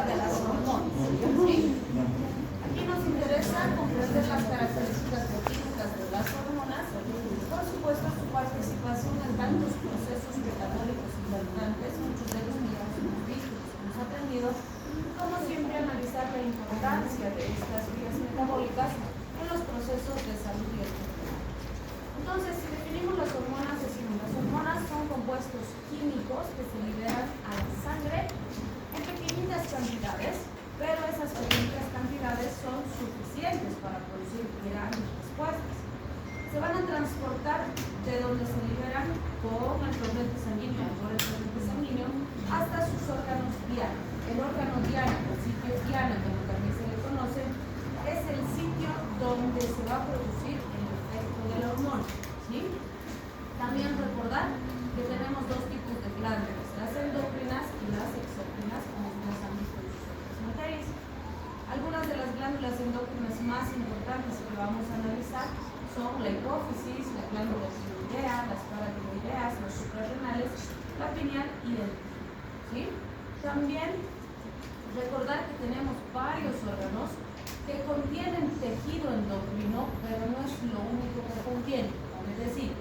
de las hormonas. ¿Sí? Aquí nos interesa comprender las características bioquímicas de las hormonas, por supuesto su participación en tantos procesos metabólicos importantes, muchos de ellos que ya hemos visto, que hemos aprendido, como siempre analizar la importancia de estas vías metabólicas en los procesos de salud y enfermedad. Entonces, si definimos las hormonas, decimos las hormonas son compuestos químicos que se liberan a la sangre en pequeñitas cantidades, pero esas pequeñas cantidades son suficientes para producir grandes respuestas. Se van a transportar de donde se liberan con el torrente sanguíneo, hasta sus órganos dianos. El órgano diano, o sitio diano, como también se le conoce, es el sitio donde se va a producir el efecto de la hormona. ¿Sí? También recordar que tenemos dos tipos de glándulas, las endócrinas y las exócrinas, como ustedes han visto en sus otras materias. Algunas de las glándulas endócrinas más importantes que vamos a analizar son la hipófisis, la glándula tiroidea, las paratiroideas, los suprarrenales, la pineal y el hígado. ¿Sí? También recordar que tenemos varios órganos que contienen tejido endocrino, pero no es lo único que contiene. Es decir,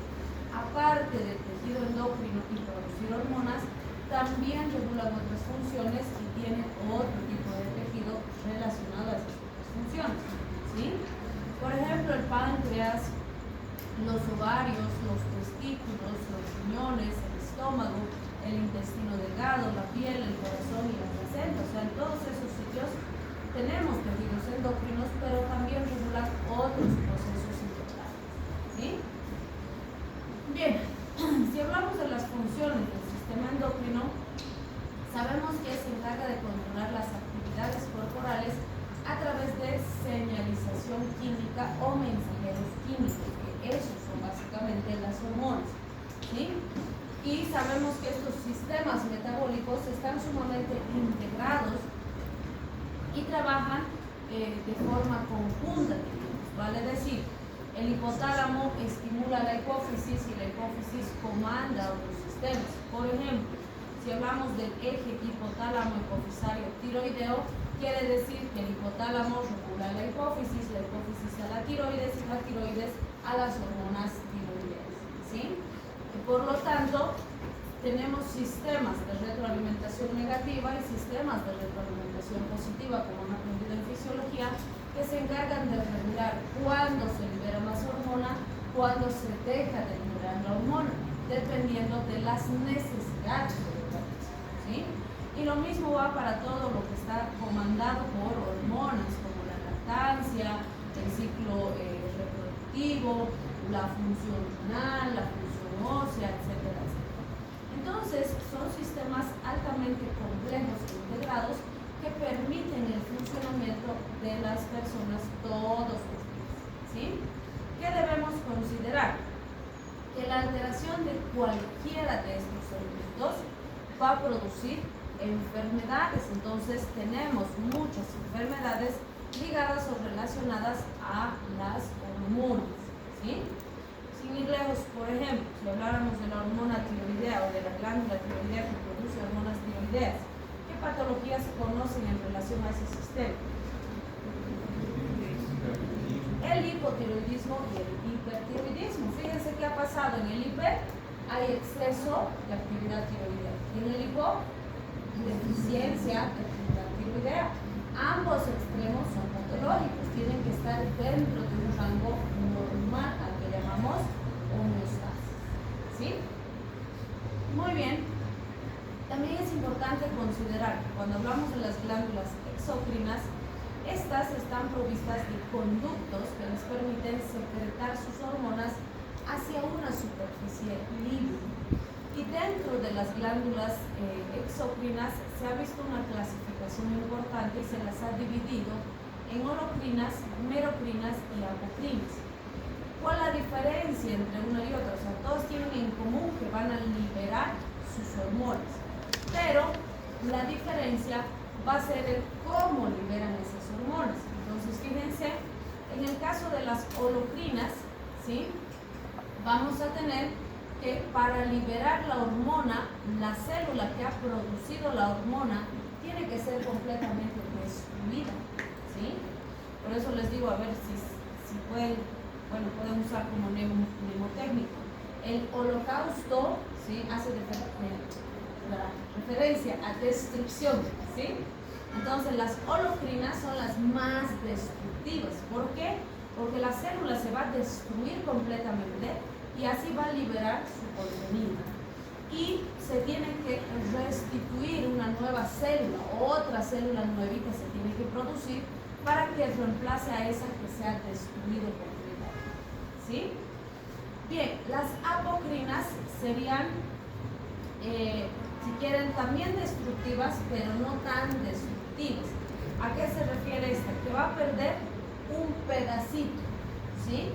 aparte del tejido endocrino y producir hormonas, también regulan otras funciones y tienen otro tipo de tejido relacionado a esas otras funciones. ¿Sí? Por ejemplo, el páncreas, los ovarios, los testículos, los riñones, el estómago, el intestino delgado, la piel, el corazón y la placenta. O sea, en todos esos sitios tenemos tejidos endocrinos, pero también regulan otros procesos importantes. ¿Sí? Bien, si hablamos de las funciones del sistema endocrino, sabemos que se encarga de controlar las actividades corporales a través de señalización química o mensajeros químicos, que esos son básicamente las hormonas. ¿Sí? Y sabemos que estos sistemas metabólicos están sumamente integrados y trabajan de forma conjunta, ¿vale? Decir, el hipotálamo estimula la hipófisis y la hipófisis comanda otros sistemas. Por ejemplo, si hablamos del eje hipotálamo hipofisario tiroideo, quiere decir que el hipotálamo regula la hipófisis a la tiroides y la tiroides a las hormonas tiroideas. ¿Sí? Por lo tanto, tenemos sistemas de retroalimentación negativa y sistemas de retroalimentación positiva, como han aprendido en fisiología, que se encargan de regular cuándo se libera más hormona, cuándo se deja de liberar la hormona, dependiendo de las necesidades del organismo. ¿Sí? Y lo mismo va para todo lo que está comandado por hormonas, como la lactancia, el ciclo reproductivo, la función renal, la función ósea, etcétera, etcétera. Entonces, son sistemas altamente complejos e integrados que permiten el funcionamiento de las personas todos los días. ¿Sí? ¿Qué debemos considerar? Que la alteración de cualquiera de estos elementos va a producir enfermedades. Entonces, tenemos muchas enfermedades ligadas o relacionadas a las hormonas. ¿Sí? Sin ir lejos, por ejemplo, si habláramos de la hormona tiroidea o de la glándula tiroidea que produce hormonas tiroideas, ¿qué patologías se conocen en relación a ese sistema? El hipotiroidismo y el hipertiroidismo. Fíjense qué ha pasado. En el hiper hay exceso de actividad tiroidea y en el hipo, deficiencia de actividad tiroidea. Ambos extremos son patológicos, tienen que estar dentro de un rango normal al que llamamos homeostasis. ¿Sí? Muy bien. También es importante considerar que cuando hablamos de las glándulas exócrinas, estas están provistas de conductos que les permiten secretar sus hormonas hacia una superficie libre. Y dentro de las glándulas exócrinas se ha visto una clasificación importante y se las ha dividido en orocrinas, merocrinas y apocrinas. ¿Cuál es la diferencia entre una y otra? O sea, todos tienen en común que van a liberar sus hormonas, pero la diferencia va a ser el cómo liberan esas hormonas. Entonces, fíjense, en el caso de las orocrinas, ¿sí? Vamos a tener que para liberar la hormona, la célula que ha producido la hormona tiene que ser completamente pueden usar como mnemotécnico. El holocausto, ¿sí?, hace referencia a destrucción, ¿sí? Entonces las holocrinas son las más destructivas. ¿Por qué? Porque la célula se va a destruir completamente y así va a liberar su contenido. Y se tiene que restituir una nueva célula, otra célula nuevita se tiene que producir para que reemplace a esa que se ha destruido completamente, ¿sí? Bien, las apocrinas serían, si quieren, también destructivas, pero no tan destructivas. ¿A qué se refiere esta? Que va a perder un pedacito, ¿sí?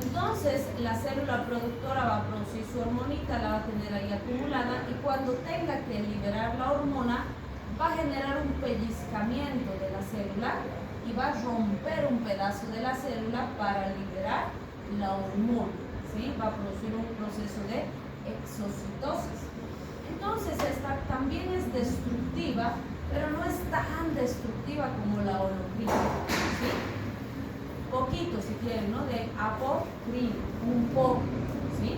Entonces la célula productora va a producir su hormonita, la va a tener ahí acumulada, y cuando tenga que liberar la hormona va a generar un pellizcamiento de la célula y va a romper un pedazo de la célula para liberar la hormona, ¿sí? Va a producir un proceso de exocitosis. Entonces esta también es destructiva, pero no es tan destructiva como la holocrina, ¿sí? Poquito, si quieren, ¿no? De apocrina, un poco, ¿sí?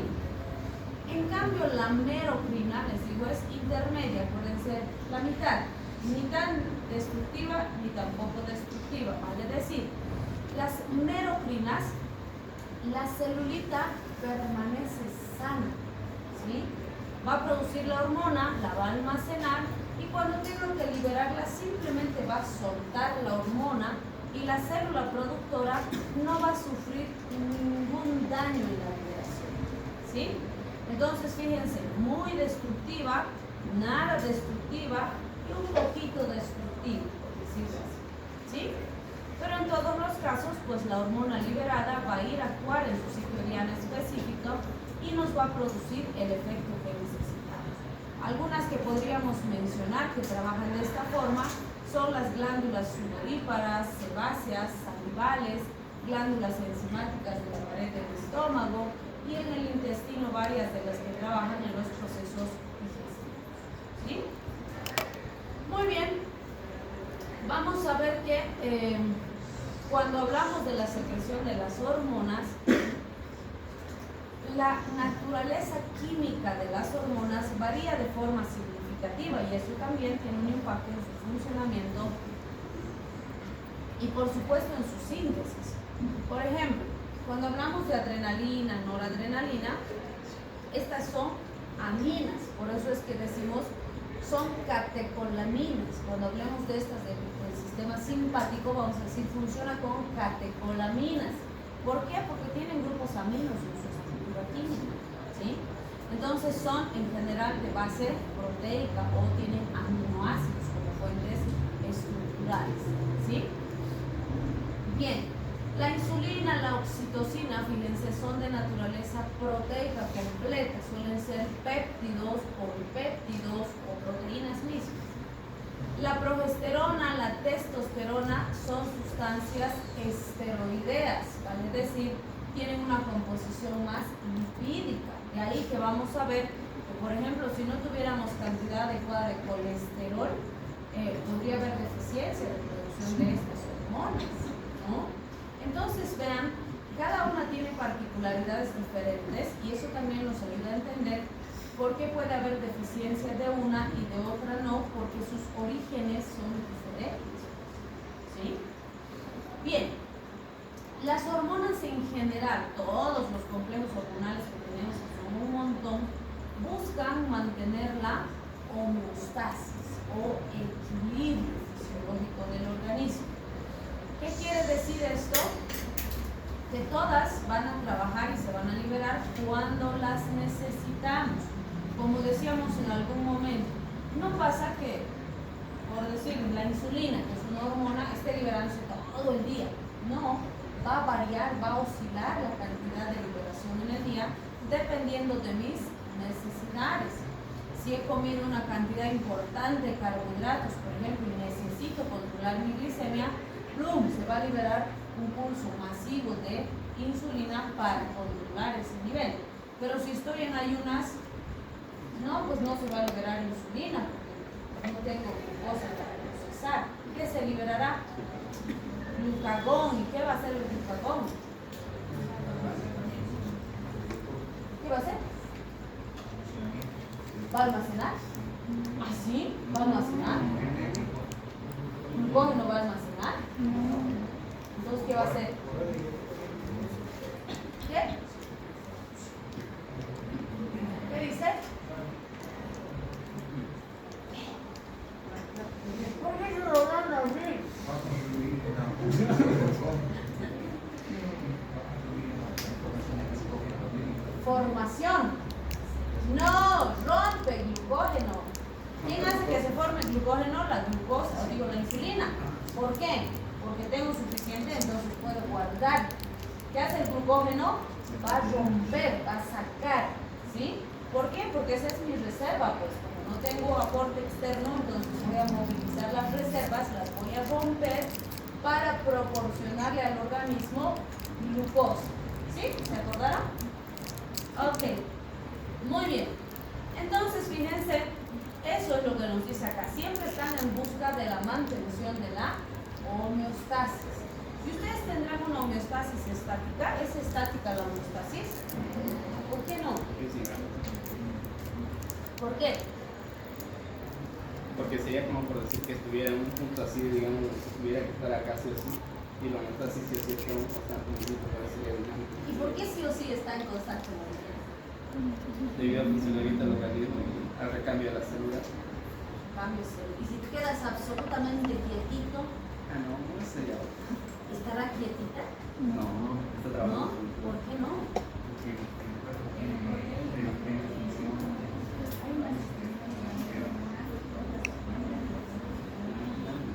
En cambio, la merocrina, les digo, es intermedia, pueden ser la mitad, ni tan destructiva ni tampoco destructiva, vale decir, las merocrinas, la celulita permanece sana, ¿sí? Va a producir la hormona, la va a almacenar, y cuando tenga que liberarla simplemente va a soltar la hormona y la célula productora no va a sufrir ningún daño en la liberación, ¿sí? Entonces, fíjense, muy destructiva, nada destructiva y un poquito destructiva, por decirlo así, ¿sí? Pero en todos los casos, pues la hormona liberada va a ir a actuar en su sitio diana específico y nos va a producir el efecto que necesitamos. Algunas que podríamos mencionar que trabajan de esta forma son las glándulas sudoríparas, sebáceas, salivales, glándulas enzimáticas de la pared del estómago y en el intestino varias de las que trabajan en los procesos digestivos, ¿sí? Muy bien, vamos a ver que cuando hablamos de la secreción de las hormonas, la naturaleza química de las hormonas varía de forma significativa y eso también tiene un impacto en su funcionamiento y por supuesto en su síntesis. Por ejemplo, cuando hablamos de adrenalina, noradrenalina, estas son aminas, por eso es que decimos son catecolaminas. Cuando hablemos de estas del sistema simpático, vamos a decir funciona con catecolaminas. ¿Por qué? Porque tienen grupos aminos en su estructura química, ¿sí? Entonces son en general de base proteica o tienen aminoácidos como fuentes estructurales, ¿sí? Bien, la insulina, la oxitocina, fíjense, son de naturaleza proteica completa, suelen ser péptidos, polipéptidos o proteínas mismas. La progesterona, la testosterona son sustancias esteroideas, vale decir, tienen una composición más lipídica. De ahí que vamos a ver que, por ejemplo, si no tuviéramos cantidad adecuada de colesterol, podría haber deficiencia de producción de estas hormonas, ¿no? Entonces, vean, cada una tiene particularidades diferentes y eso también nos ayuda a entender por qué puede haber deficiencia de una y de otra no, porque sus orígenes son diferentes, ¿sí? Bien, las hormonas en general, todos los complejos hormonales que tenemos, que son un montón, buscan mantener la homeostasis o equilibrio fisiológico del organismo. ¿Qué quiere decir esto? Que todas van a trabajar y se van a liberar cuando las necesitamos. Como decíamos en algún momento, no pasa que, por decir, la insulina, que es una hormona, esté liberándose todo el día. No, va a variar, va a oscilar la cantidad de liberación en el día dependiendo de mis necesidades. Si he comido una cantidad importante de carbohidratos, por ejemplo, y necesito controlar mi glicemia, ¡plum!, se va a liberar un pulso masivo de insulina para controlar ese nivel. Pero si estoy en ayunas, no, pues no se va a liberar insulina, porque no tengo glucosa para procesar. ¿Qué se liberará? Glucagón. ¿Y qué va a hacer el glucagón? ¿Qué va a hacer? ¿Va a almacenar? ¿Así? ¿Va a almacenar? ¿Glucógeno va a almacenar? Entonces, ¿qué va a hacer? ¿Qué? ¿Qué dice? ¿Por qué se lo dan así? Formación. No, rompe glucógeno. ¿Quién hace que se forme el glucógeno? La glucosa, digo la insulina. ¿Por qué? Porque tengo suficiente, entonces puedo guardar. ¿Qué hace el glucógeno? Va a romper, va a sacar. ¿Sí? ¿Por qué? Porque esa es mi reserva. Pues como no tengo aporte externo, entonces voy a movilizar las reservas, las voy a romper para proporcionarle al organismo glucosa. ¿Sí? ¿Se acordaron? Ok. Muy bien. Entonces, fíjense, eso es lo que nos dice acá. Siempre están en busca de la mantención de la homeostasis. Si ustedes tendrán una homeostasis estática, ¿es estática la homeostasis? ¿Por qué no? ¿Por qué? Porque sería como por decir que estuviera en un punto así, digamos, tuviera que estar acá sí o sí, y la homeostasis sí o sí está en un constante movimiento, para sería dinámico. ¿Y por qué sí o sí está en constante movimiento? Debido a que se le evita el organismo al recambio de las células. Cambio celular. Y si te quedas absolutamente quietito, Ah, no, no sería otro. ¿estará quietita? No, está ¿No? trabajando. ¿Por qué no?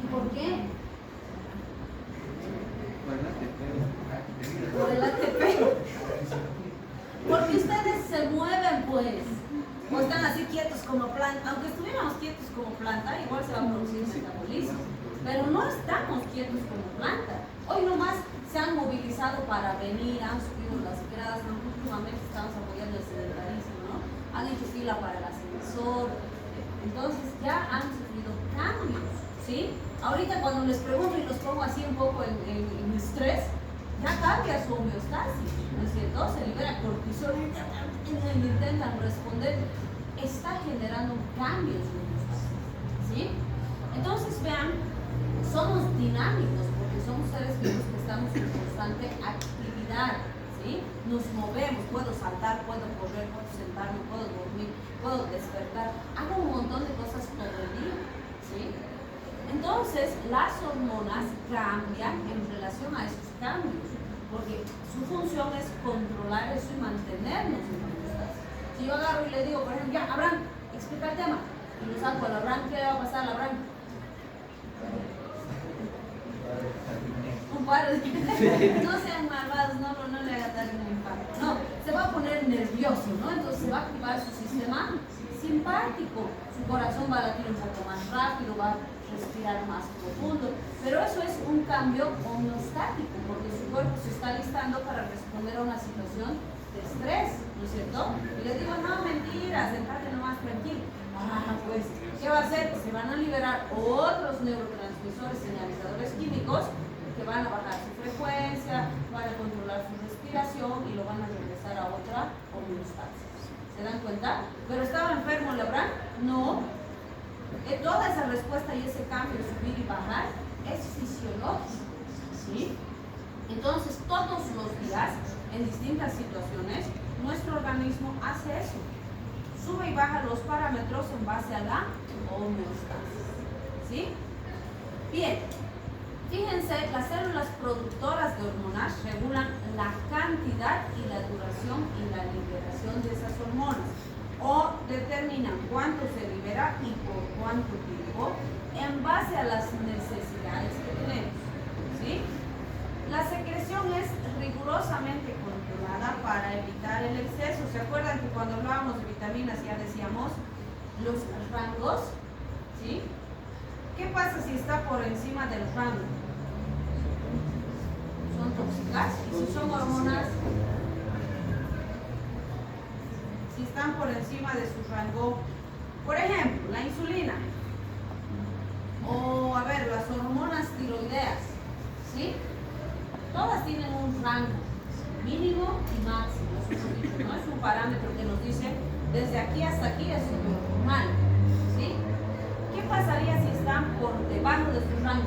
¿Y por qué? Por el ATP. Porque ustedes se mueven, pues. O están así quietos como planta. Aunque estuviéramos quietos como planta, igual se va a producir metabolismo. Pero no estamos quietos como planta. Hoy nomás se han movilizado para venir, han subido las gradas. Últimamente estamos apoyando el sedentarismo, ¿no? Han hecho fila para el ascensor. Entonces ya han sufrido cambios, ¿sí? Ahorita cuando les pregunto y los pongo así un poco en estrés, ya cambia su homeostasis, ¿no es cierto? Se libera cortisol y intentan responder. Está generando un cambio en su homeostasis, ¿sí? Entonces vean, somos dinámicos porque somos seres vivos que estamos en constante actividad, ¿sí? Nos movemos, puedo saltar, puedo correr, puedo sentarme, puedo dormir, puedo despertar, hago un montón de cosas todo el día, ¿sí? Entonces, las hormonas cambian en relación a esos cambios, porque su función es controlar eso y mantenernos en homeostasis. Si yo agarro y le digo, por ejemplo, ya, Abraham, explica el tema, y lo saco a Abraham, ¿qué le va a pasar a Abraham? Un paro de... No sean malvados, no le hagan dar un impacto. No, se va a poner nervioso, ¿no? Entonces se va a activar su sistema simpático. Su corazón va a latir un poco más rápido, va a respirar más profundo. Pero eso es un cambio homeostático, porque su cuerpo se está listando para responder a una situación de estrés, ¿no es cierto? Y les digo, no, mentira, sentate nomás tranquilo. Pues, ¿qué va a hacer? Se van a liberar otros neurotransmisores, señalizadores químicos, que van a bajar su frecuencia, van a controlar su respiración y lo van a regresar a otra homeostasis. ¿Se dan cuenta? ¿Pero estaba enfermo el Abraham? No. Toda esa respuesta y ese cambio, subir y bajar, es fisiológico, ¿sí? Entonces, todos los días, en distintas situaciones, nuestro organismo hace eso. Sube y baja los parámetros en base a la homeostasis, ¿sí? Bien. Fíjense, las células productoras de hormonas regulan la cantidad y la duración y la liberación de esas hormonas, o determinan cuánto se libera y por cuánto tiempo en base a las necesidades que tenemos, ¿sí? La secreción es rigurosamente controlada para evitar el exceso. ¿Se acuerdan que cuando hablábamos de vitaminas ya decíamos los rangos? ¿Sí? ¿Qué pasa si está por encima del rango? Son tóxicas. Y si son hormonas, si están por encima de su rango, por ejemplo, la insulina, o a ver, las hormonas tiroideas, ¿sí? Todas tienen un rango mínimo y máximo. hemos dicho, ¿no? Es un parámetro que nos dice desde aquí hasta aquí es normal, ¿sí? ¿Qué pasaría si están por debajo de su rango?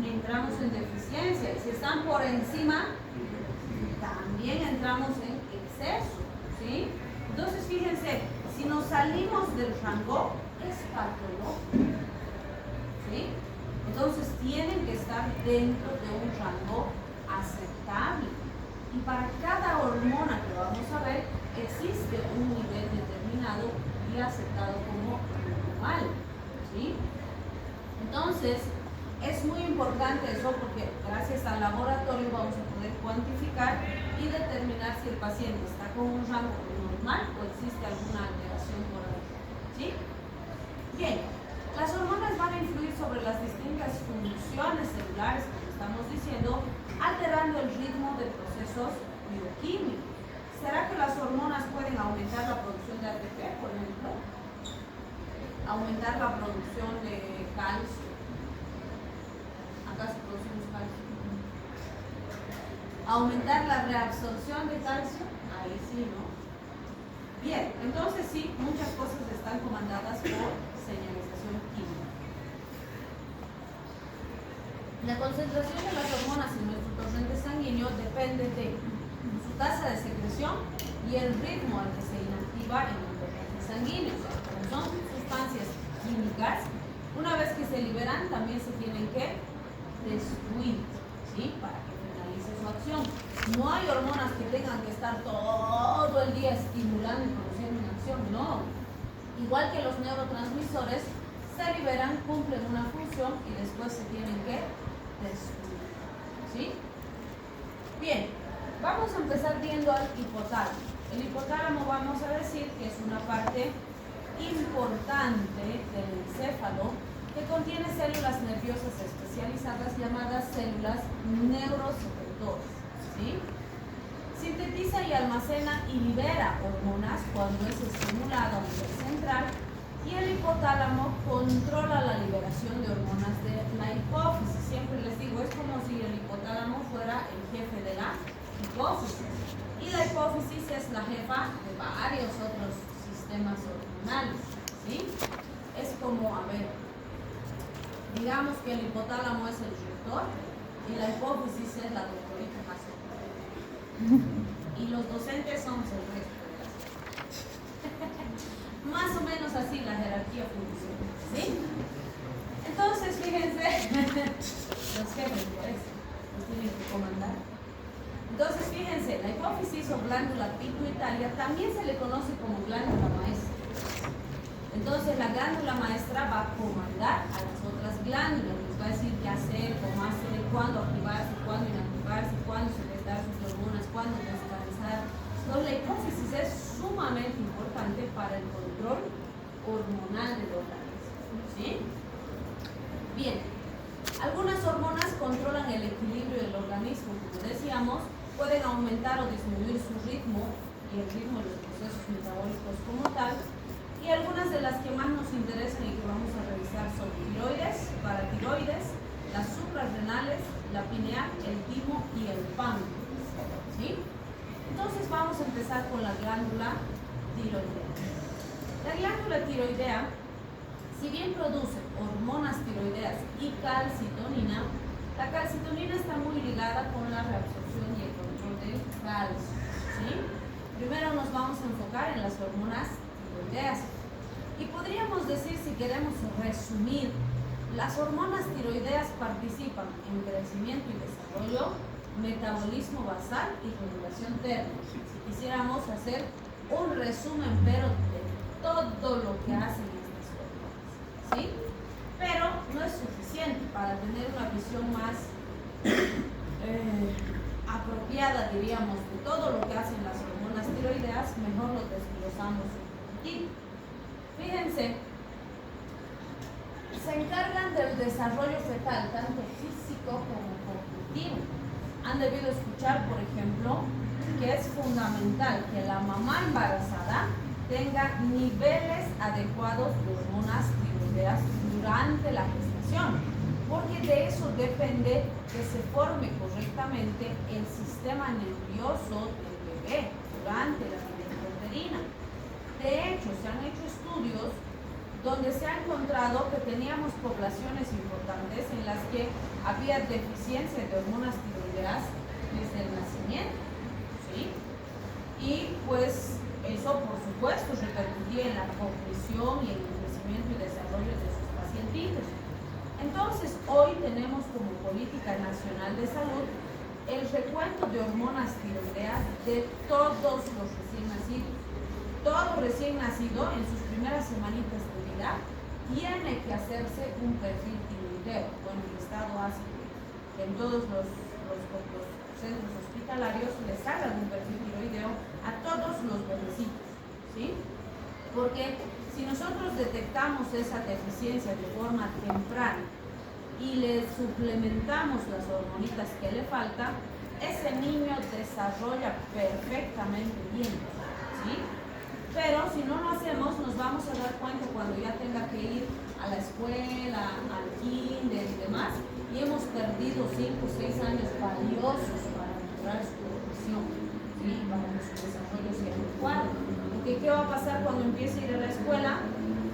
Entramos en deficiencia, y si están por encima, también entramos en exceso, ¿sí? Entonces, fíjense, si nos salimos del rango, es patológico, ¿sí? Entonces, tienen que estar dentro de un rango aceptable. Y para cada hormona que vamos a ver, existe un nivel determinado y aceptado como normal, ¿sí? Entonces, es muy importante eso porque gracias al laboratorio vamos a poder cuantificar y determinar si el paciente está con un rango normal o existe alguna alteración por ahí, ¿sí? Bien, las hormonas van a influir sobre las distintas funciones celulares, como estamos diciendo, alterando el ritmo de procesos bioquímicos. ¿Será que las hormonas pueden aumentar la producción de ATP, por ejemplo? Aumentar la producción de calcio. Acá se producimos calcio. Aumentar la reabsorción de calcio. Ahí sí, ¿no? Bien, entonces sí, muchas cosas están comandadas por señalización química. La concentración de las hormonas en nuestro torrente sanguíneo depende de su tasa de secreción y el ritmo al que se inactiva en el torrente sanguíneo. O sea, como son sustancias químicas, una vez que se liberan, también se tienen que destruir, ¿sí? Para que finalice su acción. No hay hormonas que tengan que estar todo el día estimulando y produciendo una acción, no. Igual que los neurotransmisores, se liberan, cumplen una función y después se tienen que destruir, ¿sí? Bien, vamos a empezar viendo al hipotálamo. El hipotálamo vamos a decir que es una parte importante del encéfalo que contiene células nerviosas especializadas llamadas células neurosecretoras, ¿sí? Sintetiza y almacena y libera hormonas cuando es estimulada a nivel central y el hipotálamo controla la liberación de hormonas de la hipófisis. Siempre les digo, es como si el hipotálamo fuera el jefe de la hipófisis y la hipófisis es la jefa de varios otros sistemas hormonales, ¿sí? Es como, a ver, digamos que el hipotálamo es el rector y la hipófisis es la doctorita más y los docentes somos el resto de las más o menos así la jerarquía funciona, ¿sí? Entonces, fíjense, los jefes por eso los tienen que comandar. Entonces, fíjense, la hipófisis o glándula pituitaria también se le conoce como glándula maestra. Entonces la glándula maestra va a comandar a las otras glándulas, les va a decir qué hacer, cómo hacer, cuándo activarse, cuándo inactivarse, cuándo secretar sus hormonas, cuándo descansar. Entonces la hipófisis es sumamente importante para el control hormonal del organismo, ¿sí? Bien, algunas hormonas controlan el equilibrio del organismo, como decíamos, pueden aumentar o disminuir su ritmo y el ritmo de los procesos metabólicos como tal. Y algunas de las que más nos interesan y que vamos a revisar son tiroides, paratiroides, las suprarrenales, la pineal, el timo y el páncreas, ¿sí? Entonces vamos a empezar con la glándula tiroidea. La glándula tiroidea, si bien produce hormonas tiroideas y calcitonina, la calcitonina está muy ligada con la reabsorción y el control del calcio, ¿sí? Primero nos vamos a enfocar en las hormonas tiroideas. Y podríamos decir, si queremos resumir, las hormonas tiroideas participan en crecimiento y desarrollo, metabolismo basal y regulación térmica. Si quisiéramos hacer un resumen, pero de todo lo que hacen estas hormonas, ¿sí? Pero no es suficiente para tener una visión más apropiada, diríamos, de todo lo que hacen las hormonas tiroideas. Mejor lo desglosamos un poquitito. Fíjense, se encargan del desarrollo fetal, tanto físico como cognitivo. Han debido escuchar, por ejemplo, que es fundamental que la mamá embarazada tenga niveles adecuados de hormonas tiroideas durante la gestación. porque de eso depende que se forme correctamente el sistema nervioso del bebé durante la vida intrauterina. De hecho, se han hecho estudios donde se ha encontrado que teníamos poblaciones importantes en las que había deficiencia de hormonas tiroideas desde el nacimiento, ¿sí? Y pues eso, por supuesto, repercutía en la cognición y en el crecimiento y desarrollo de sus pacientitos. Entonces, hoy tenemos como política nacional de salud el recuento de hormonas tiroideas de todos los recién nacidos. Todo recién nacido en sus primeras semanitas de vida tiene que hacerse un perfil tiroideo. Bueno, el Estado hace que en todos los centros hospitalarios les hagan un perfil tiroideo a todos los bebecitos, ¿sí? Porque si nosotros detectamos esa deficiencia de forma temprana y le suplementamos las hormonitas que le faltan, ese niño desarrolla perfectamente bien, ¿sí? Pero si no lo hacemos, nos vamos a dar cuenta cuando ya tenga que ir a la escuela, al kinder y demás, y hemos perdido 5 o 6 años valiosos para mejorar su progresión, ¿sí? Para que su desarrollo sea adecuado. Porque ¿qué va a pasar cuando empiece a ir a la escuela?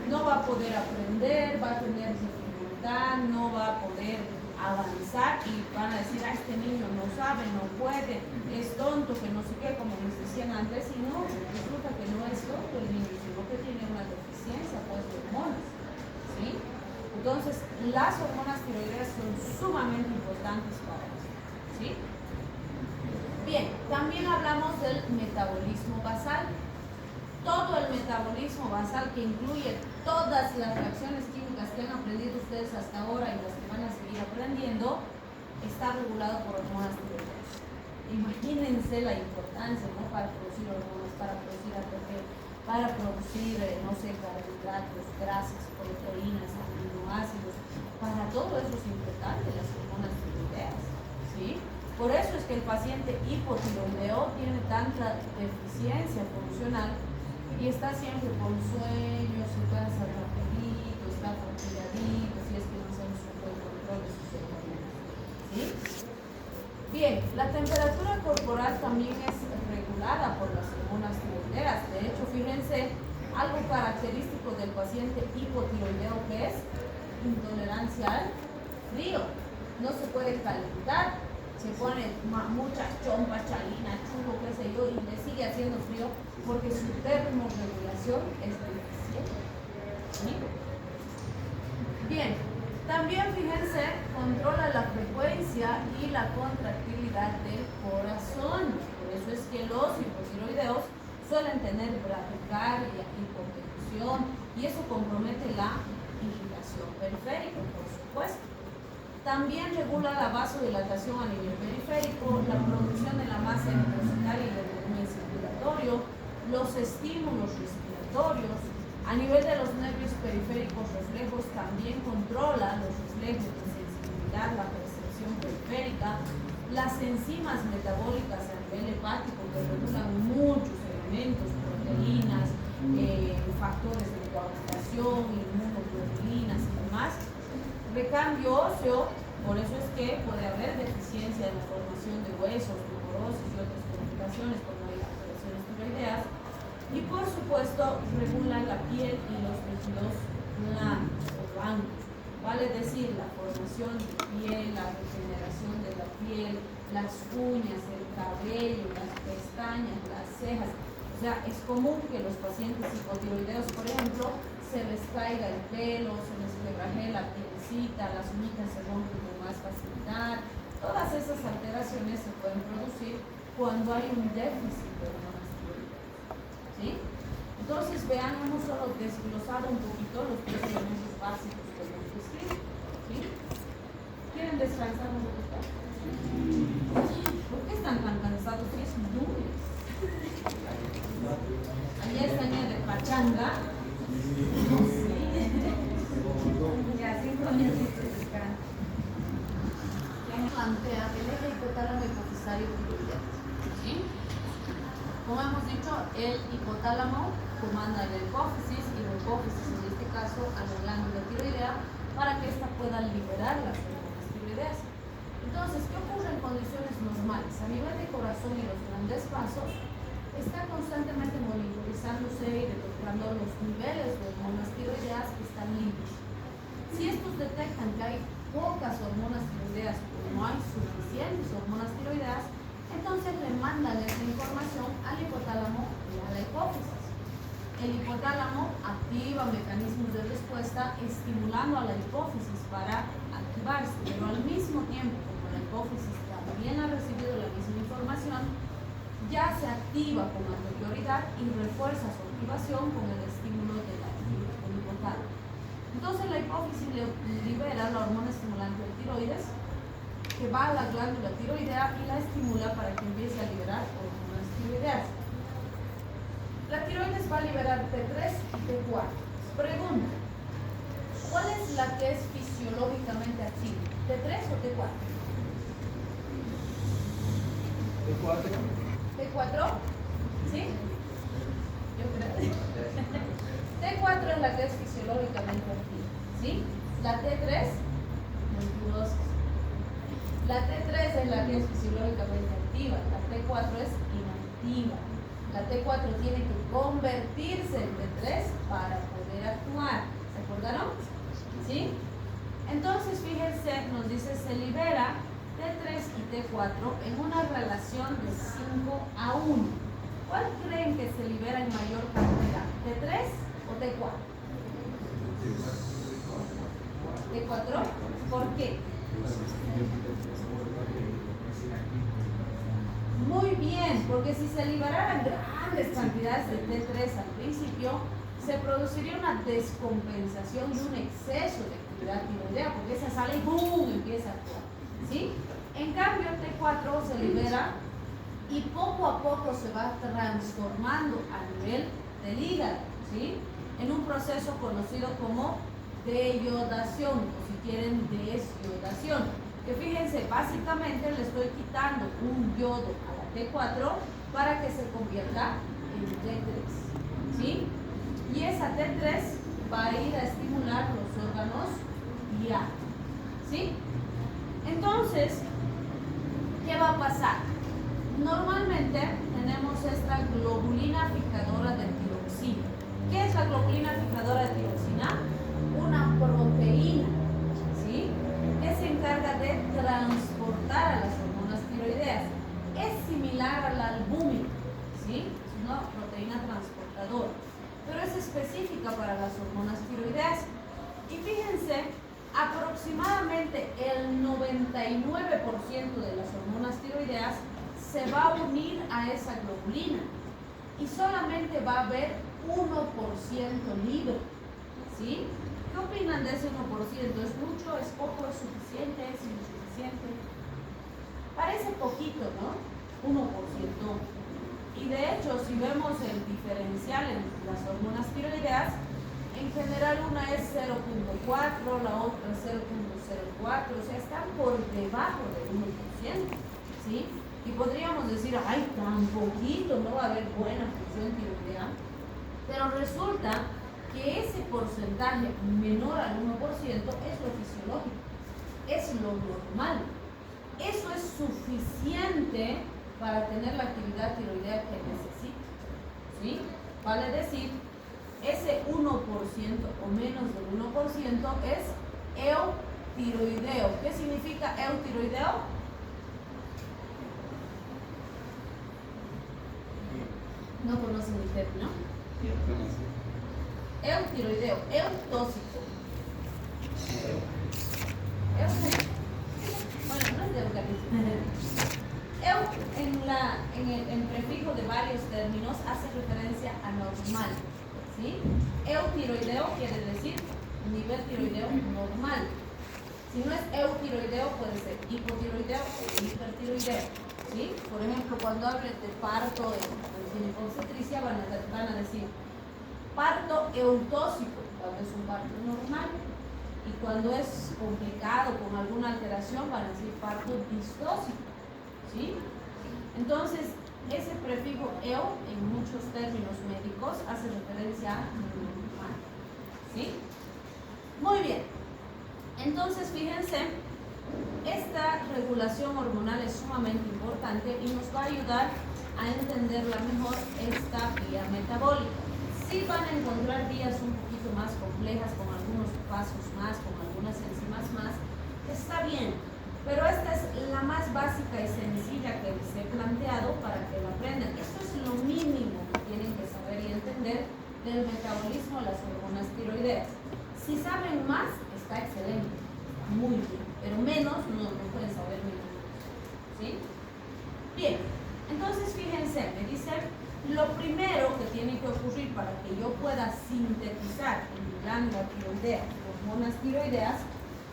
No va a poder aprender, va a tener dificultad, no va a poder avanzar y van a decir, este niño no sabe, no puede, es tonto, que no sé qué, como les decían antes, y no, resulta que no es tonto el niño, sino que tiene una deficiencia pues de hormonas, ¿sí? Entonces, las hormonas tiroideas son sumamente importantes para eso, ¿sí? Bien, también hablamos del metabolismo basal. Todo el metabolismo basal, que incluye todas las reacciones químicas que han aprendido ustedes hasta ahora y las que van a seguir aprendiendo, está regulado por hormonas tiroideas. Imagínense la importancia, ¿no? Para producir hormonas, para producir ATP, para producir, no sé, carbohidratos, grasas, proteínas, aminoácidos. Para todo eso es importante las hormonas tiroideas, ¿sí? Por eso es que el paciente hipotiroideo tiene tanta deficiencia funcional y está siempre con sueño, se cansa rapidito, está fastidiadito, si es que no hacemos un buen control de sus hormonas, ¿sí? Bien, la temperatura corporal también es regulada por las hormonas tiroideas. De hecho, fíjense, algo característico del paciente hipotiroideo que es intolerancia al frío. No se puede calentar, se pone mucha chompa, chalina, chulo, qué sé yo, y le sigue haciendo frío porque su termorregulación es deficiente, ¿sí? Bien, también fíjense, controla la frecuencia y la contractilidad del corazón. Por eso es que los hipotiroideos suelen tener bradicardia, hipotensión, y eso compromete la irrigación periférica, por supuesto. También regula la vasodilatación a nivel periférico, la producción de la masa eritrocitaria y del volumen circulatorio, los estímulos respiratorios. A nivel de los nervios periféricos reflejos, también controla los reflejos de sensibilidad, la percepción periférica, las enzimas metabólicas a nivel hepático que regulan muchos elementos, proteínas, factores de coagulación, inmunoglobulinas y demás. Recambio óseo, por eso es que puede haber deficiencia en la formación de huesos, tuberosis y otras complicaciones por no hay alteraciones tiroideas. Y por supuesto, regula la piel y los tejidos blandos o blancos. Vale decir, la formación de piel, la regeneración de la piel, las uñas, el cabello, las pestañas, las cejas. O sea, es común que los pacientes hipotiroideos, por ejemplo, se les caiga el pelo, se les quebraje la pielecita, las uñitas se rompen con más facilidad. Todas esas alteraciones se pueden producir cuando hay un déficit de hormonas tiroideas, ¿sí? Entonces, vean, hemos solo desglosado un poquito los 3 elementos básicos que hemos descrito, ¿sí? ¿Quieren descansar un poquito? ¿Por qué están tan cansados? Es lunes. Ayer salía de pachanga. Ya, 5 minutitos de descanso. ¿Quién plantea el eje hipotálamo hipofisario tiroideo? ¿Sí? Como hemos dicho, el hipotálamo comanda la hipófisis y la hipófisis, en este caso, a la glándula tiroidea, para que ésta pueda liberar las hormonas tiroideas. Entonces, ¿qué ocurre en condiciones normales? A nivel de corazón y los grandes vasos, está constantemente monitorizándose y detectando los niveles de hormonas tiroideas que están libres. Si estos detectan que hay pocas hormonas tiroideas o no hay suficientes hormonas tiroideas, entonces le mandan esa información al hipotálamo y a la hipófisis. El hipotálamo activa mecanismos de respuesta estimulando a la hipófisis para activarse, pero al mismo tiempo, como la hipófisis también ha recibido la misma información, ya se activa con anterioridad y refuerza su activación con el estímulo del hipotálamo. Entonces la hipófisis libera la hormona estimulante de tiroides, que va a la glándula tiroidea y la estimula para que empiece a liberar hormonas tiroideas. La tiroides va a liberar T3 y T4. Pregunta, ¿cuál es la que es fisiológicamente activa? ¿T3 o T4? ¿T4? ¿Sí? Yo creo. T4 es la que es fisiológicamente activa, ¿sí? La T3, mentirosos. La T3 es la que es fisiológicamente activa, la T4 es inactiva. La T4 tiene que convertirse en T3 para poder actuar. ¿Se acordaron? ¿Sí? Entonces, fíjense, nos dice se libera T3 y T4 en una relación de 5:1. ¿Cuál creen que se libera en mayor cantidad? ¿T3 o T4? ¿T4? ¿Por qué? Muy bien, porque si se liberaran grandes cantidades de T3 al principio, se produciría una descompensación y un exceso de actividad tiroidea, porque esa sale y ¡boom! Empieza a actuar, ¿sí? En cambio, T4 se libera y poco a poco se va transformando a nivel del hígado, ¿sí? En un proceso conocido como deyodación, o si quieren, desyodación. Que fíjense, básicamente le estoy quitando un yodo a la T4 para que se convierta en T3, ¿sí? Y esa T3 va a ir a estimular los órganos ya, ¿sí? Entonces, ¿qué va a pasar? Normalmente tenemos esta globulina fijadora de tiroxina. ¿Qué es la globulina fijadora de tiroxina? Una proteína, ¿sí? Que se encarga de transportar a las hormonas tiroideas. Es similar a la albúmina, ¿sí? Es una proteína transportadora, pero es específica para las hormonas tiroideas. Y fíjense, aproximadamente el 99% de las hormonas tiroideas se va a unir a esa globulina y solamente va a haber 1% libre, ¿sí? ¿Qué opinan de ese 1%? ¿Es mucho, es poco, es suficiente, es insuficiente? Parece poquito, ¿no? 1%. Y de hecho, si vemos el diferencial en las hormonas tiroideas, en general una es 0.4, la otra es 0.04, o sea, están por debajo del 1%, ¿sí? Y podríamos decir, ay, tan poquito, no va a haber buena función tiroidea, pero resulta que ese porcentaje menor al 1% es lo fisiológico, es lo normal. Eso es suficiente para tener la actividad tiroidea que necesita, ¿sí? Vale decir, ese 1% o menos del 1% es eutiroideo. ¿Qué significa eutiroideo? No conocen el término. Eutiroideo, eutóxico. Bueno, no es de organismo. En prefijo de varios términos hace referencia a normal, ¿sí? Eutiroideo quiere decir nivel tiroideo normal. Si no es eutiroideo, puede ser hipotiroideo o hipertiroideo, ¿sí? Por ejemplo, cuando hablen de parto en ginecobstetricia van a decir parto eutóxico, cuando es un parto normal, y cuando es complicado con alguna alteración van a decir parto distóxico, ¿sí? Entonces, ese prefijo eo en muchos términos médicos hace referencia a normal, ¿sí? Muy bien. Entonces, fíjense, esta regulación hormonal es sumamente importante y nos va a ayudar a entenderla mejor esta vía metabólica. Sí van a encontrar vías un poquito más complejas, con algunos pasos más, con algunas enzimas más, está bien, pero esta es la más básica y sencilla que les he planteado para que la aprendan. Esto es lo mínimo que tienen que saber y entender del metabolismo de las hormonas tiroideas. Si saben más, está excelente, está muy bien, pero menos no pueden saber menos. ¿Sí? Bien, entonces fíjense, me dice, lo primero que tiene que ocurrir para que yo pueda sintetizar en mi glándula tiroidea hormonas tiroideas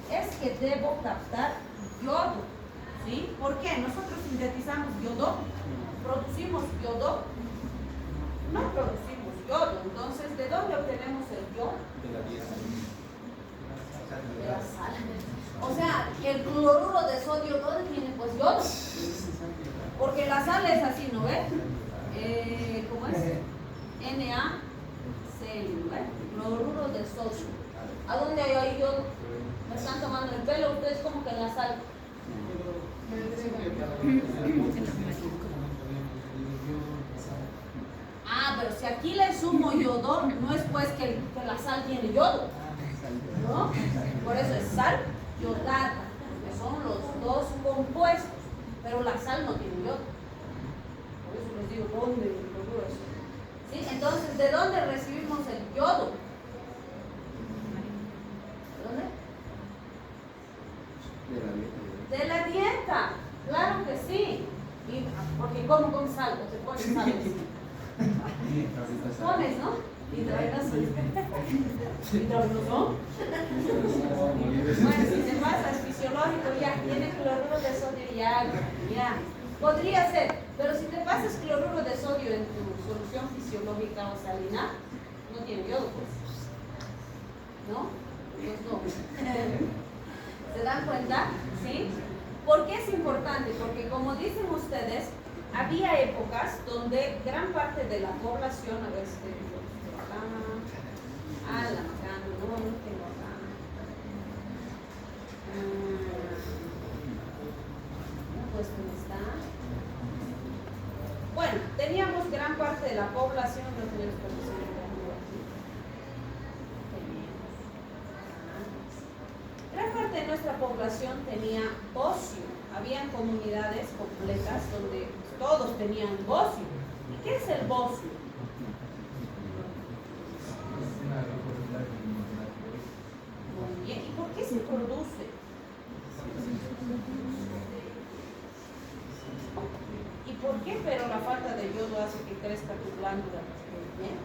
es que debo captar yodo. ¿Sí? ¿Por qué? Nosotros sintetizamos yodo, producimos yodo, no producimos yodo. Entonces, ¿de dónde obtenemos el yodo? De la dieta. De la sal. O sea, el cloruro de sodio, ¿dónde tiene? Pues yodo. Porque la sal es así, ¿no ve? ¿Cómo es? NaCl, ¿no ve? Cloruro de sodio. ¿A dónde hay yodo? Me están tomando el pelo, ustedes como que en la sal. Ah, pero si aquí le sumo yodo, no es pues que la sal tiene yodo, ¿no? Por eso es sal yodada, que son los dos compuestos, pero la sal no tiene yodo. Por eso les digo, ¿dónde logró eso? ¿Sí? Entonces, ¿de dónde recibimos el yodo? ¿De dónde? De la dieta, claro que sí. Y, porque como con sal, o te pones sal. Pones, ¿no? Hidrogenazo. ¿Hidrogenazo? Bueno, si te pasa, es fisiológico, ya, tiene cloruro de sodio y agua, ya. Podría ser, pero si te pasas cloruro de sodio en tu solución fisiológica o salina, no tiene yodo, pues. ¿No? Pues no. ¿Se dan cuenta? ¿Sí? ¿Por qué es importante? Porque como dicen ustedes, había épocas donde gran parte de la población, a ver si tengo acá, la macana, no tengo acá. Pues ¿dónde está? Bueno, teníamos gran parte de la población, no tenemos gran parte de nuestra población tenía bocio. Habían comunidades completas donde todos tenían bocio. ¿Y qué es el bocio? Muy bien. ¿Y por qué se produce? ¿Y por qué? Pero la falta de yodo hace que crezca tu glándula. ¿Bien?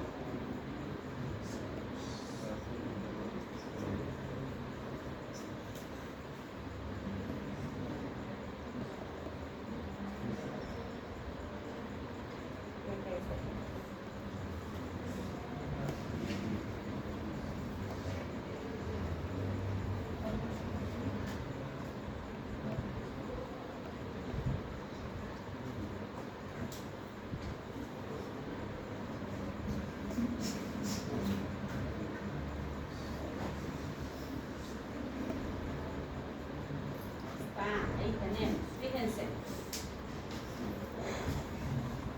Ahí tenemos, fíjense.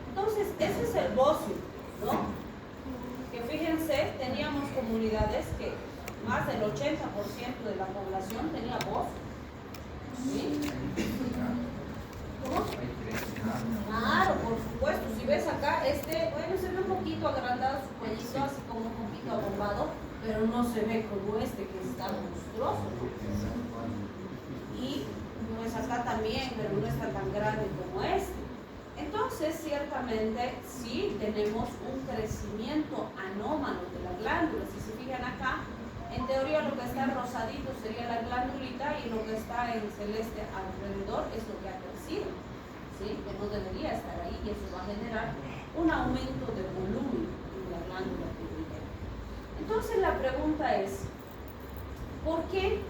Entonces, ese es el bocio, ¿no? Que fíjense, teníamos comunidades que más del 80% de la población tenía bocio. ¿Sí? ¿Cómo? Claro, por supuesto. Si ves acá, bueno, se ve un poquito agrandado su cuellito, así como un poquito abombado, pero no se ve como que está monstruoso, ¿no? Y pues acá también, pero no está tan grande como este. Entonces, ciertamente, sí tenemos un crecimiento anómalo de la glándula. Si se fijan acá, en teoría lo que está rosadito sería la glandulita y lo que está en celeste alrededor es lo que ha crecido, ¿sí? Que no debería estar ahí y eso va a generar un aumento de volumen en la glándula tiroidea. Entonces, la pregunta es, ¿por qué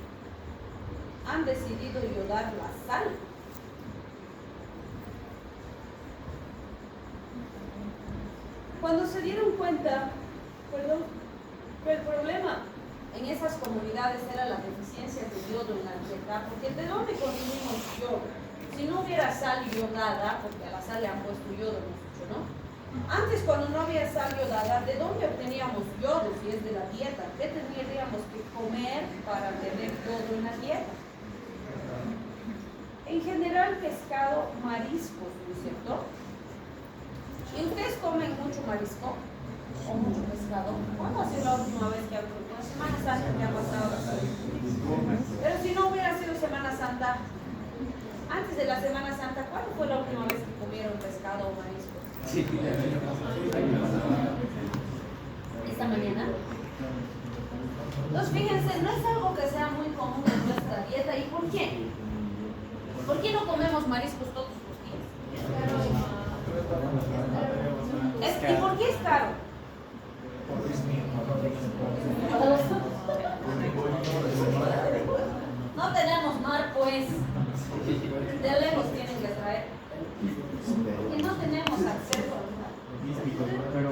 han decidido yodar la sal? Cuando se dieron cuenta, que el problema en esas comunidades era la deficiencia de yodo en la dieta, porque ¿de dónde consumimos yodo? Si no hubiera sal yodada, porque a la sal le han puesto yodo, hemos dicho, ¿no? Antes, cuando no había sal yodada, ¿de dónde obteníamos yodo si es de la dieta? ¿Qué tendríamos que comer para tener yodo en la dieta? En general, pescado, mariscos, ¿no es cierto? ¿Y ustedes comen mucho marisco o mucho pescado? ¿Cuándo ha sido la última vez que han comido? Semana Santa que ha pasado. Pero si no hubiera sido Semana Santa, antes de la Semana Santa, ¿cuándo fue la última vez que comieron pescado o marisco? Sí. ¿Esta mañana? Entonces, fíjense, no es algo que sea muy común en nuestra dieta. ¿Y por qué? ¿Por qué no comemos mariscos todos los días? ¿Y por qué es caro? No tenemos mar, pues. De lejos tienen que traer. Porque no tenemos acceso al mar. Pero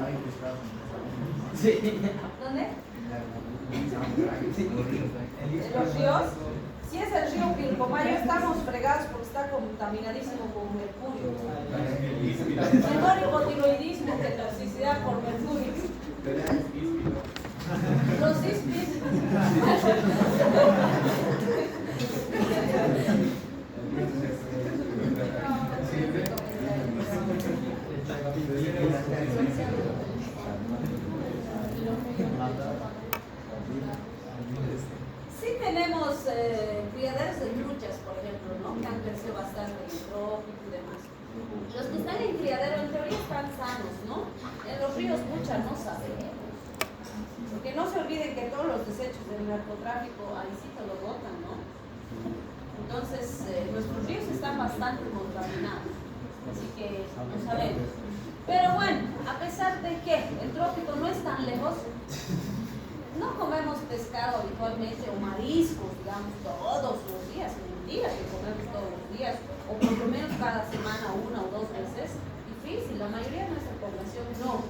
hay pescado. Sí. ¿Dónde? ¿En los ríos? Si es el río Pilcomayo, estamos fregados porque está contaminadísimo con mercurio. Mejor hipotiroidismo que toxicidad por mercurio. Los ispis. Sí tenemos criaderos de truchas, por ejemplo, ¿no? Que han crecido bastante en el trópico y demás. Los que están en criadero en teoría están sanos, ¿no? En los ríos muchas no sabemos. Porque no se olviden que todos los desechos del narcotráfico ahí sí te lo botan, ¿no? Entonces, nuestros ríos están bastante contaminados. Así que no sabemos. Pero bueno, a pesar de que el trópico no es tan lejos, no comemos pescado habitualmente o mariscos, digamos, todos los días. Mentira que comemos todos los días, o por lo menos cada semana, una o dos veces. Difícil, la mayoría de nuestra población no.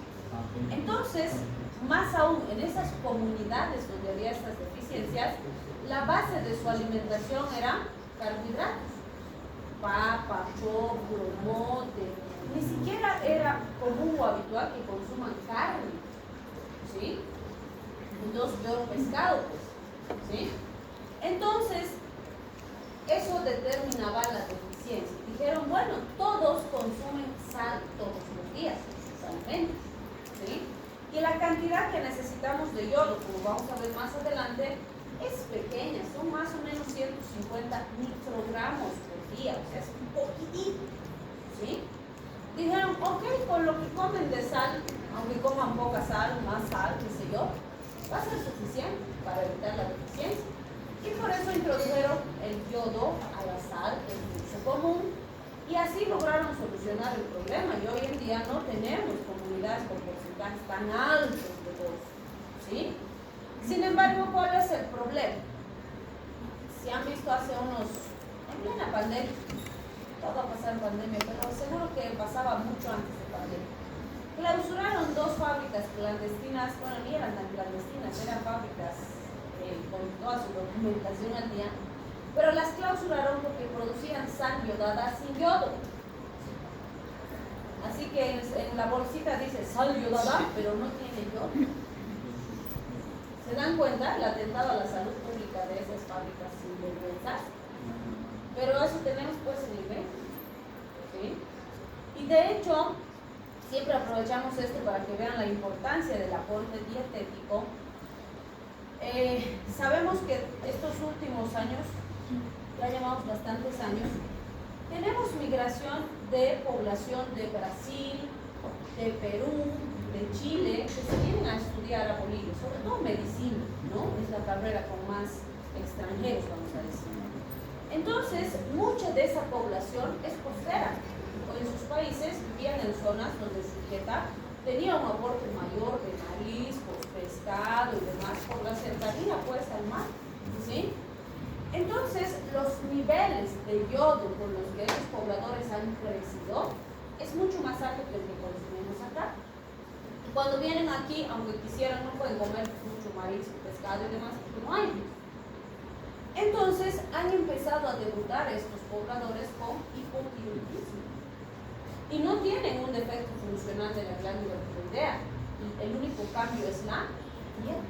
Entonces, más aún en esas comunidades donde había estas deficiencias, la base de su alimentación era carbohidratos, papa, choclo, mote. Ni siquiera era común o habitual que consuman carne, ¿sí? Entonces, peor pescado, pues, ¿sí? Entonces, eso determinaba la deficiencia. Dijeron, bueno, todos consumen sal todos los días, salmente, ¿sí? Y la cantidad que necesitamos de yodo, como vamos a ver más adelante, es pequeña, son más o menos 150 microgramos por día, o sea, es un poquitito, ¿sí? Dijeron, ok, con lo que comen de sal, aunque coman poca sal, más sal, qué sé yo, va a ser suficiente para evitar la deficiencia. Y por eso introdujeron el yodo a la sal, que es un uso común, y así lograron solucionar el problema. Y hoy en día no tenemos comunidades con porcentajes tan altos de yodo, ¿sí? Sin embargo, ¿cuál es el problema? Si han visto hace en plena pandemia, todo va a pasar en pandemia, pero seguro que pasaba mucho antes de pandemia. Clausuraron dos fábricas clandestinas, bueno, ni eran tan clandestinas, eran fábricas con toda su documentación al día, pero las clausuraron porque producían sal yodada sin yodo. Así que en la bolsita dice sal yodada, pero no tiene yodo. ¿Se dan cuenta? El atentado a la salud pública de esas fábricas sin vergüenzas. Pero eso tenemos pues en el medio, ¿sí? Y de hecho, siempre aprovechamos esto para que vean la importancia del aporte dietético. Sabemos que estos últimos años, ya llevamos bastantes años, tenemos migración de población de Brasil, de Perú, de Chile, que se vienen a estudiar a Bolivia, sobre todo medicina, ¿no? Es la carrera con más extranjeros, vamos a decir. Entonces, mucha de esa población es costera, o en sus países vivían en zonas donde su dieta tenía un aporte mayor de mariscos, pescado y demás por la cercanía pues al mar, ¿sí? Entonces, los niveles de yodo con los que esos pobladores han crecido es mucho más alto que el que consumimos acá. Cuando vienen aquí, aunque quisieran, no pueden comer mucho marisco, pescado y demás, porque no hay. Entonces han empezado a debutar estos pobladores con hipotiroidismo y no tienen un defecto funcional de la glándula tiroidea. El único cambio es la dieta,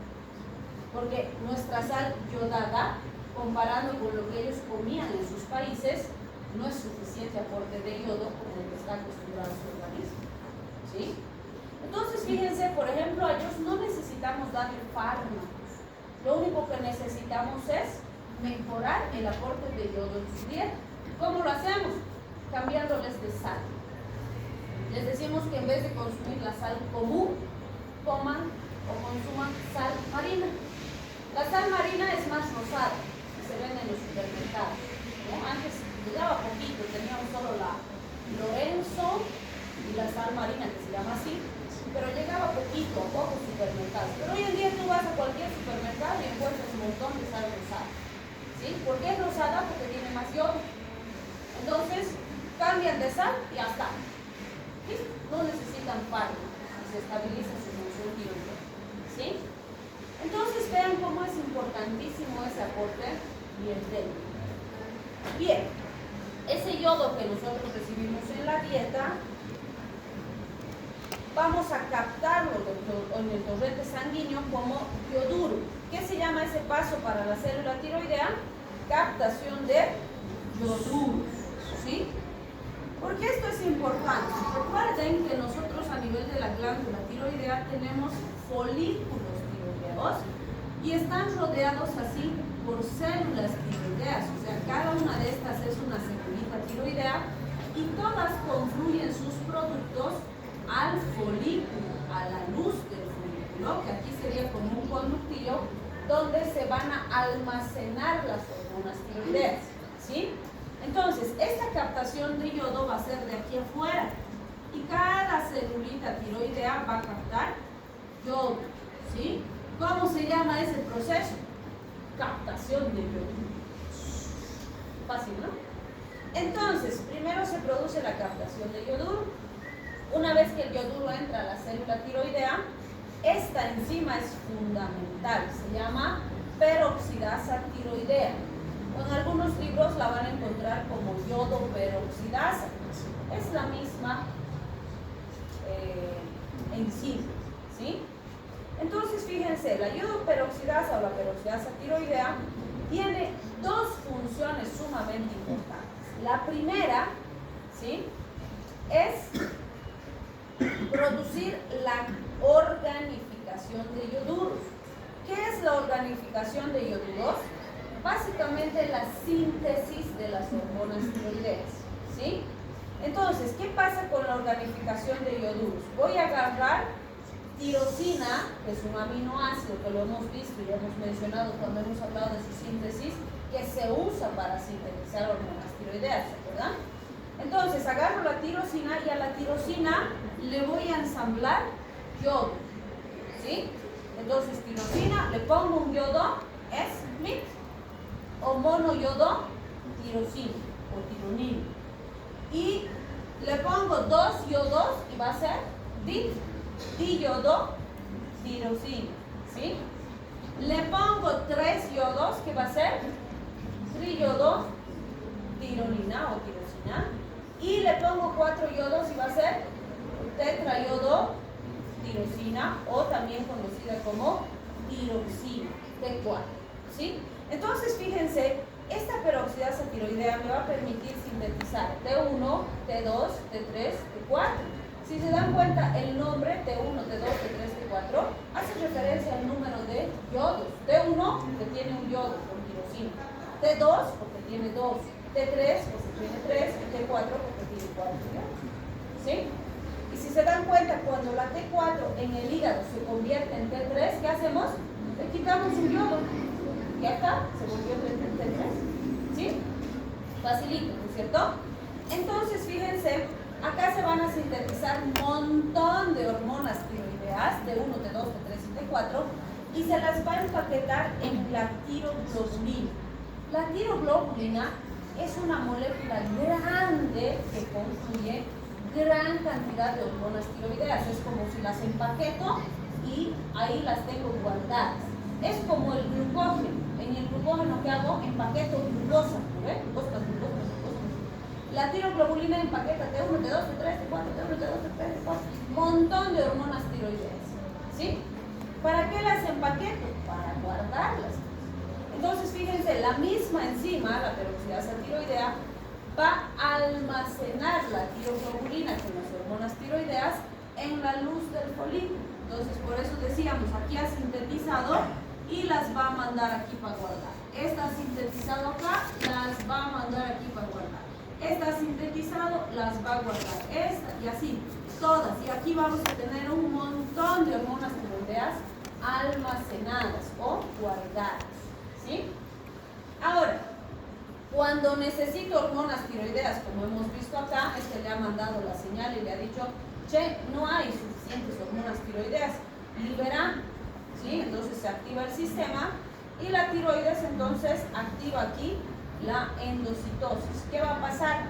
porque nuestra sal yodada, comparando con lo que ellos comían en sus países, no es suficiente aporte de yodo como el que está acostumbrado su organismo, ¿sí? Entonces fíjense, por ejemplo, a ellos no necesitamos darle fármacos, lo único que necesitamos es mejorar el aporte de yodo en su dieta. ¿Cómo lo hacemos? Cambiándoles de sal. Les decimos que en vez de consumir la sal común, coman o consuman sal marina. La sal marina es más rosada, se vende en los supermercados, ¿no? Antes llegaba poquito, teníamos solo la Lorenzo y la sal marina, que se llama así, pero llegaba poquito a pocos supermercados. Pero hoy en día tú vas a cualquier supermercado y encuentras un montón de sal rosada, ¿sí? ¿Por qué es rosada? Porque tiene más yodo. Entonces cambian de sal y ya está. ¿Listo? No necesitan fármacos y se estabiliza su función tiroidea, ¿sí? Entonces vean cómo es importantísimo ese aporte dietético. Bien, ese yodo que nosotros recibimos en la dieta, vamos a captarlo en el torrente sanguíneo como yoduro. ¿Qué se llama ese paso para la célula tiroidea? Captación de yoduros, ¿sí? ¿Por qué esto es importante? Recuerden que nosotros a nivel de la glándula tiroidea tenemos folículos tiroideos y están rodeados así por células tiroideas, o sea, cada una de estas es una célula tiroidea y todas confluyen sus productos al folículo, a la luz del folículo, que aquí sería como un conductillo donde se van a almacenar las hormonas tiroideas, ¿sí? Entonces, esta captación de yodo va a ser de aquí afuera y cada celulita tiroidea va a captar yodo, ¿sí? ¿Cómo se llama ese proceso? Captación de yodo. Fácil, ¿no? Entonces, primero se produce la captación de yoduro. Una vez que el yoduro entra a la célula tiroidea, esta enzima es fundamental, se llama peroxidasa tiroidea. En algunos libros la van a encontrar como yodo peroxidasa. Es la misma enzima, ¿sí? Entonces, fíjense, la yodo peroxidasa o la peroxidasa tiroidea tiene dos funciones sumamente importantes. La primera, ¿sí?, es producir la organificación de yoduros. ¿Qué es la organificación de yoduros? Básicamente la síntesis de las hormonas tiroideas, ¿sí? Entonces, ¿qué pasa con la organificación de yoduros? Voy a agarrar tirosina, que es un aminoácido que lo hemos visto y hemos mencionado cuando hemos hablado de su síntesis, que se usa para sintetizar hormonas tiroideas, ¿se acuerdan? Entonces, agarro la tirosina y a la tirosina le voy a ensamblar yodo, ¿sí? Entonces, tirosina, le pongo un yodo, es mix, o monoyodo tirosina o tironina. Y le pongo 2 yodos y va a ser diyodo tirosina, ¿sí? Le pongo 3 yodos que va a ser triyodo tironina o tirosina. Y le pongo 4 yodos y va a ser tetrayodo tirosina o también conocida como tiroxina, T4, ¿sí? Entonces, fíjense, esta peroxidasa tiroidea me va a permitir sintetizar T1, T2, T3, T4. Si se dan cuenta, el nombre T1, T2, T3, T4 hace referencia al número de yodos. T1 porque tiene un yodo con tirosina, T2 porque tiene 2, T3 porque tiene 3 y T4 porque tiene 4 yodos, ¿sí? Y si se dan cuenta, cuando la T4 en el hígado se convierte en T3, ¿qué hacemos? Le quitamos un yodo. Ya está, se volvió T3, ¿sí? Facilito, ¿no es cierto? Entonces, fíjense, acá se van a sintetizar un montón de hormonas tiroideas, T1, T2, T3 y T4, y se las va a empaquetar en la tiroglobulina. La tiroglobulina es una molécula grande que confluye gran cantidad de hormonas tiroideas. Es como si las empaqueto y ahí las tengo guardadas. Es como el glucógeno. En el glucógeno que hago, empaqueto glucosa. ¿Ves? Glucosa. La tiroglobulina empaqueta T1, T2, T3, T4, T1, T2, T3, T4. Montón de hormonas tiroideas. ¿Sí? ¿Para qué las empaqueto? Para guardarlas. Entonces, fíjense, la misma enzima, la peroxidasa tiroidea, va a almacenar la tiroglobulina con las hormonas tiroideas en la luz del folículo. Entonces, por eso decíamos, aquí ha sintetizado y las va a mandar aquí para guardar. Esta ha sintetizado acá, las va a mandar aquí para guardar. Esta ha sintetizado, las va a guardar. Esta y así, todas. Y aquí vamos a tener un montón de hormonas tiroideas almacenadas o guardadas. ¿Sí? Ahora, cuando necesito hormonas tiroideas, como hemos visto acá, le ha mandado la señal y le ha dicho, che, no hay suficientes hormonas tiroideas, libera, ¿sí? Entonces se activa el sistema y la tiroides entonces activa aquí la endocitosis. ¿Qué va a pasar?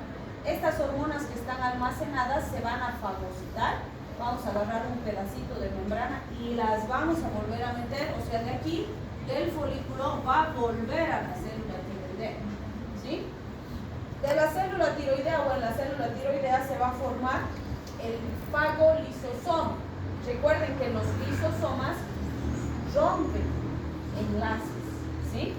Estas hormonas que están almacenadas se van a fagocitar. Vamos a agarrar un pedacito de membrana y las vamos a volver a meter, o sea, de aquí del folículo va a volver a la célula tiroidea. ¿Sí? De la célula tiroidea o en la célula tiroidea se va a formar el fagolisosoma. Recuerden que los lisosomas rompen enlaces. ¿Sí?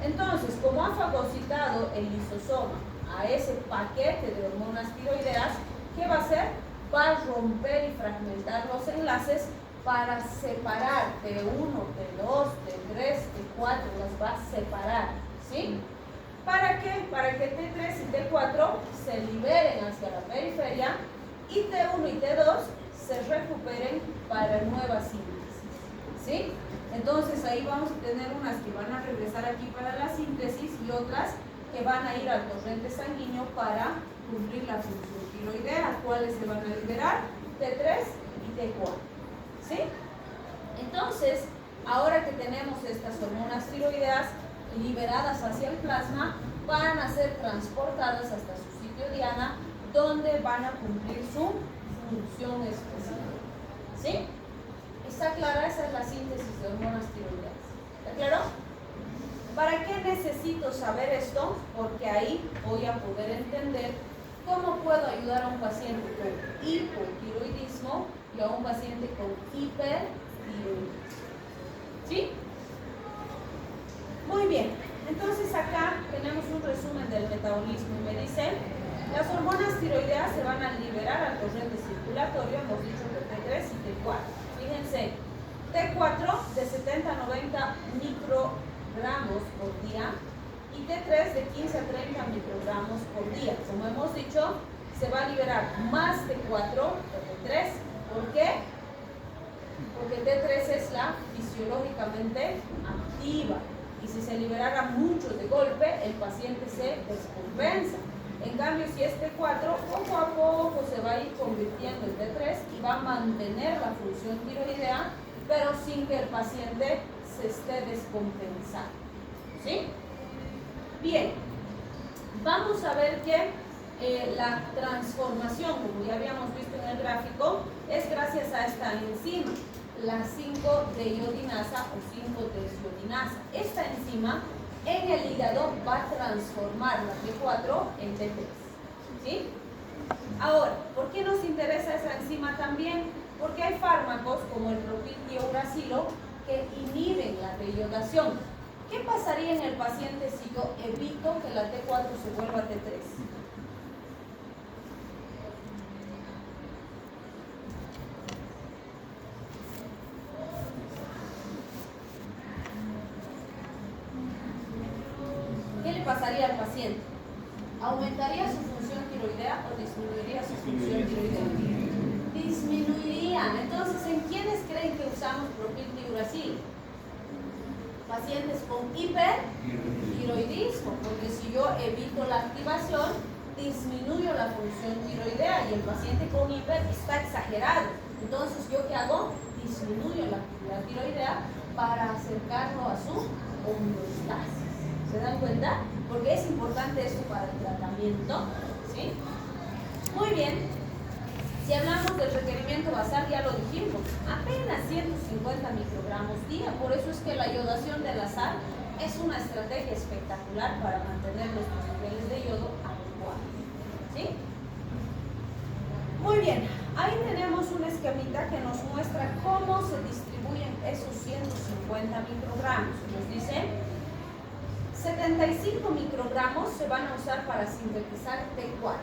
Entonces, como ha fagocitado el lisosoma a ese paquete de hormonas tiroideas, ¿qué va a hacer? Va a romper y fragmentar los enlaces para separar T1, T2, T3, T4, las va a separar, ¿sí? ¿Para qué? Para que T3 y T4 se liberen hacia la periferia y T1 y T2 se recuperen para nueva síntesis, ¿sí? Entonces ahí vamos a tener unas que van a regresar aquí para la síntesis y otras que van a ir al torrente sanguíneo para cumplir la función tiroidea. ¿Cuáles se van a liberar? T3 y T4. ¿Sí? Entonces, ahora que tenemos estas hormonas tiroideas liberadas hacia el plasma, van a ser transportadas hasta su sitio diana, donde van a cumplir su función específica. ¿Sí? ¿Está clara? Esa es la síntesis de hormonas tiroideas. ¿Está claro? ¿Para qué necesito saber esto? Porque ahí voy a poder entender cómo puedo ayudar a un paciente con hipotiroidismo y a un paciente con hipertiroidismo. ¿Sí? Muy bien. Entonces acá tenemos un resumen del metabolismo y me dice, las hormonas tiroideas se van a liberar al torrente circulatorio, hemos dicho que T3 y T4. Fíjense, T4 de 70 a 90 microgramos por día y T3 de 15 a 30 microgramos por día. Como hemos dicho, se va a liberar más T4 que T3. ¿Por qué? Porque T3 es la fisiológicamente activa y si se liberara mucho de golpe, el paciente se descompensa. En cambio, si es T4, poco a poco se va a ir convirtiendo en T3 y va a mantener la función tiroidea, pero sin que el paciente se esté descompensando. ¿Sí? Bien, vamos a ver que la transformación, como ya habíamos visto en el gráfico, es gracias a esta enzima, la 5-deiodinasa o 5-desiodinasa. Esta enzima en el hígado va a transformar la T4 en T3. ¿Sí? Ahora, ¿por qué nos interesa esa enzima también? Porque hay fármacos como el propiltiuracilo que inhiben la deiodación. ¿Qué pasaría en el paciente si yo evito que la T4 se vuelva T3? ¿Qué le pasaría al paciente? ¿Aumentaría su función tiroidea o disminuiría su función tiroidea? Disminuiría. Entonces, ¿en quiénes creen que usamos propiltiuracilo? Pacientes con hipertiroidismo, porque si yo evito la activación, disminuyo la función tiroidea y el paciente con hiper está exagerado. Entonces, ¿yo qué hago? Disminuyo la actividad tiroidea para acercarlo a su homeostasis. ¿Se dan cuenta? Porque es importante esto para el tratamiento. ¿Sí? Muy bien. Si hablamos del requerimiento basal, ya lo dijimos, apenas 150 microgramos día. Por eso es que la iodación de la sal es una estrategia espectacular para mantener nuestros niveles de yodo adecuados. ¿Sí? Muy bien, ahí tenemos un esquemita que nos muestra cómo se distribuyen esos 150 microgramos. Nos dice 75 microgramos se van a usar para sintetizar T4,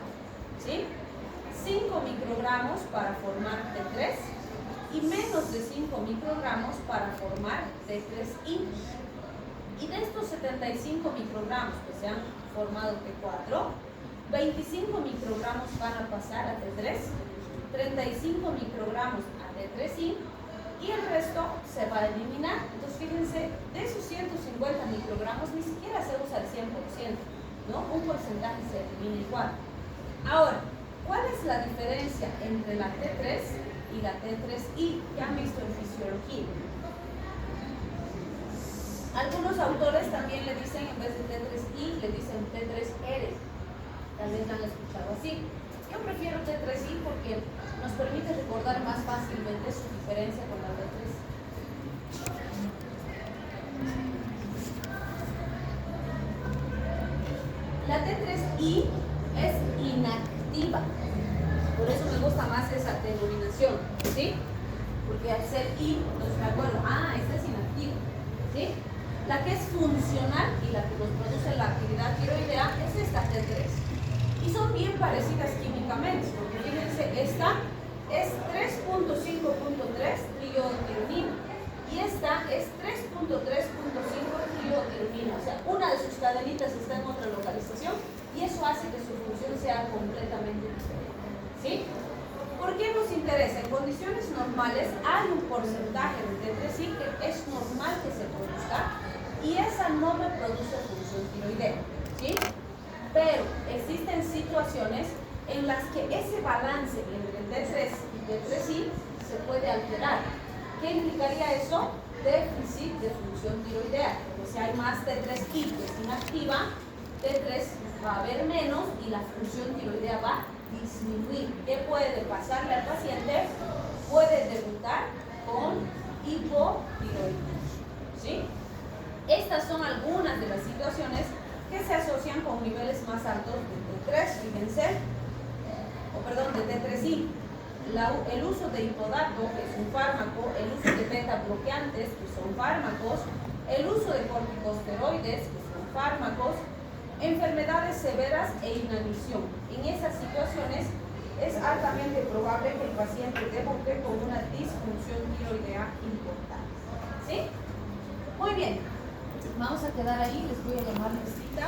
¿sí? 5 microgramos para formar T3 y menos de 5 microgramos para formar T3I. Y de estos 75 microgramos que se han formado T4, 25 microgramos van a pasar a T3, 35 microgramos a T3I y el resto se va a eliminar. Entonces fíjense, de esos 150 microgramos ni siquiera se usa el 100%, ¿no? Un porcentaje se elimina igual. Ahora, ¿cuál es la diferencia entre la T3 y la T3I? Ya han visto en fisiología. Algunos autores también le dicen, en vez de T3I, le dicen T3R. Tal vez la han escuchado así. Yo prefiero T3I porque nos permite recordar más fácilmente su diferencia con la T3. La T3I es inactiva. Por eso me gusta más esa denominación, ¿sí? Porque al ser I, entonces me acuerdo, esta es inactiva, ¿sí? La que es funcional y la que nos produce la actividad tiroidea es esta T3. Y son bien parecidas químicamente, porque fíjense, esta es 3.5.3 triotironina y esta es 3.3.5 triotironina. O sea, una de sus cadenitas está en otra localización y eso hace que su función sea completamente diferente, ¿sí? ¿Por qué nos interesa? En condiciones normales hay un porcentaje de T3I que es normal que se produzca y esa no me produce función tiroidea, ¿sí? Pero existen situaciones en las que ese balance entre T3 y T3I se puede alterar. ¿Qué implicaría eso? Déficit de función tiroidea. Porque si hay más T3I que es inactiva, T3 va a haber menos y la función tiroidea va a disminuir. ¿Qué puede pasarle al paciente? Puede debutar con hipotiroidismo, ¿sí? Estas son algunas de las situaciones que se asocian con niveles más altos de T3, fíjense, de T3I. El uso de hipodato, que es un fármaco, el uso de beta bloqueantes, que son fármacos, el uso de corticosteroides, que son fármacos, enfermedades severas e inanición. En esas situaciones es altamente probable que el paciente debute con una disfunción tiroidea importante. ¿Sí? Muy bien. Vamos a quedar ahí, les voy a llamar visita.